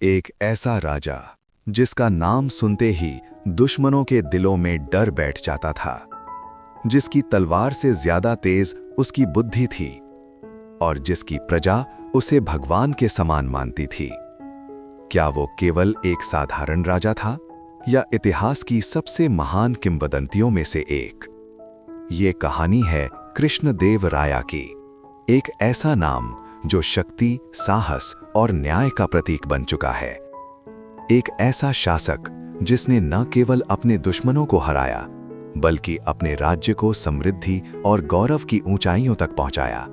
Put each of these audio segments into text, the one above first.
एक ऐसा राजा जिसका नाम सुनते ही दुश्मनों के दिलों में डर बैठ जाता था, जिसकी तलवार से ज्यादा तेज उसकी बुद्धि थी और जिसकी प्रजा उसे भगवान के समान मानती थी। क्या वो केवल एक साधारण राजा था या इतिहास की सबसे महान किंवदंतियों में से एक? ये कहानी है कृष्णदेव राया की, एक ऐसा नाम जो शक्ति, साहस और न्याय का प्रतीक बन चुका है। एक ऐसा शासक जिसने न केवल अपने दुश्मनों को हराया बल्कि अपने राज्य को समृद्धि और गौरव की ऊंचाइयों तक पहुंचाया।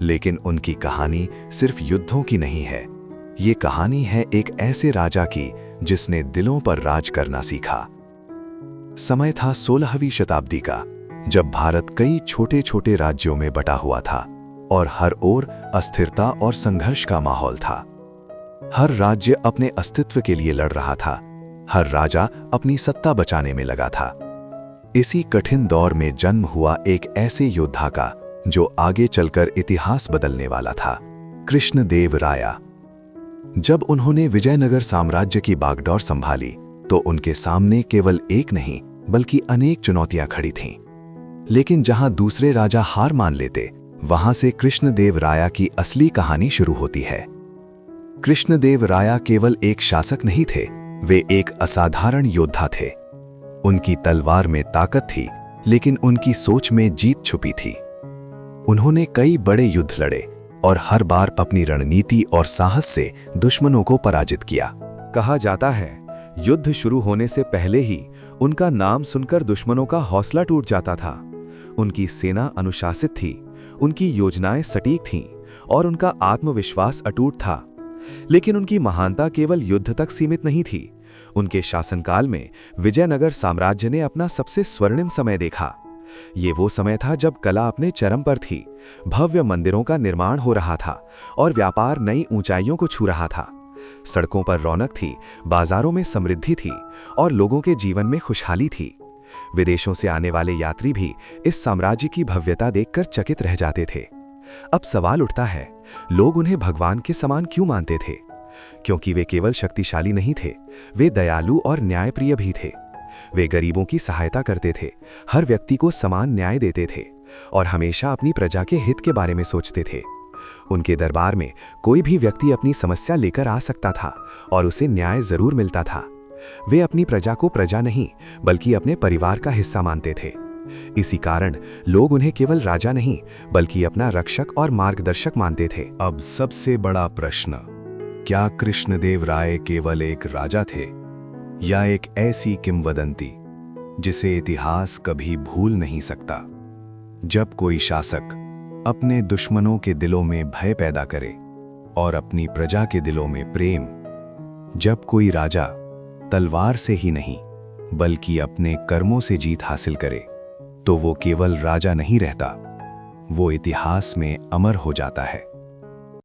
लेकिन उनकी कहानी सिर्फ युद्धों की नहीं है। ये कहानी है एक ऐसे राजा की जिसने दिलों पर राज करना सीखा। समय था 16वीं शताब्दी का, जब भारत कई छोटे छोटे राज्यों में बटा हुआ था और हर ओर अस्थिरता और संघर्ष का माहौल था। हर राज्य अपने अस्तित्व के लिए लड़ रहा था, हर राजा अपनी सत्ता बचाने में लगा था। इसी कठिन दौर में जन्म हुआ एक ऐसे योद्धा का जो आगे चलकर इतिहास बदलने वाला था, कृष्णदेव राया। जब उन्होंने विजयनगर साम्राज्य की बागडोर संभाली तो उनके सामने केवल एक नहीं बल्कि अनेक चुनौतियां खड़ी थीं। लेकिन जहां दूसरे राजा हार मान लेते, वहां से कृष्णदेव राया की असली कहानी शुरू होती है। कृष्णदेव राया केवल एक शासक नहीं थे, वे एक असाधारण योद्धा थे। उनकी तलवार में ताकत थी, लेकिन उनकी सोच में जीत छुपी थी। उन्होंने कई बड़े युद्ध लड़े और हर बार अपनी रणनीति और साहस से दुश्मनों को पराजित किया। कहा जाता है, युद्ध शुरू होने से पहले ही उनका नाम सुनकर दुश्मनों का हौसला टूट जाता था। उनकी सेना अनुशासित थी, उनकी योजनाएं सटीक थीं और उनका आत्मविश्वास अटूट था। लेकिन उनकी महानता केवल युद्ध तक सीमित नहीं थी। उनके शासनकाल में विजयनगर साम्राज्य ने अपना सबसे स्वर्णिम समय देखा। ये वो समय था जब कला अपने चरम पर थी, भव्य मंदिरों का निर्माण हो रहा था और व्यापार नई ऊंचाइयों को छू रहा था। सड़कों पर रौनक थी, बाजारों में समृद्धि थी और लोगों के जीवन में खुशहाली थी। विदेशों से आने वाले यात्री भी इस साम्राज्य की भव्यता देखकर चकित रह जाते थे। अब सवाल उठता है, लोग उन्हें भगवान के समान क्यों मानते थे? क्योंकि वे केवल शक्तिशाली नहीं थे, वे दयालु और न्यायप्रिय भी थे। वे गरीबों की सहायता करते थे, हर व्यक्ति को समान न्याय देते थे और हमेशा अपनी प्रजा के हित के बारे में सोचते थे। उनके दरबार में कोई भी व्यक्ति अपनी समस्या लेकर आ सकता था और उसे न्याय जरूर मिलता था। वे अपनी प्रजा को प्रजा नहीं बल्कि अपने परिवार का हिस्सा मानते थे। इसी कारण लोग उन्हें केवल राजा नहीं बल्कि अपना रक्षक और मार्गदर्शक मानते थे। अब सबसे बड़ा प्रश्न, क्या कृष्णदेव राय केवल एक राजा थे या एक ऐसी किंवदंती जिसे इतिहास कभी भूल नहीं सकता? जब कोई शासक अपने दुश्मनों के दिलों में भय पैदा करे और अपनी प्रजा के दिलों में प्रेम, जब कोई राजा तलवार से ही नहीं बल्कि अपने कर्मों से जीत हासिल करे, तो वो केवल राजा नहीं रहता, वो इतिहास में अमर हो जाता है।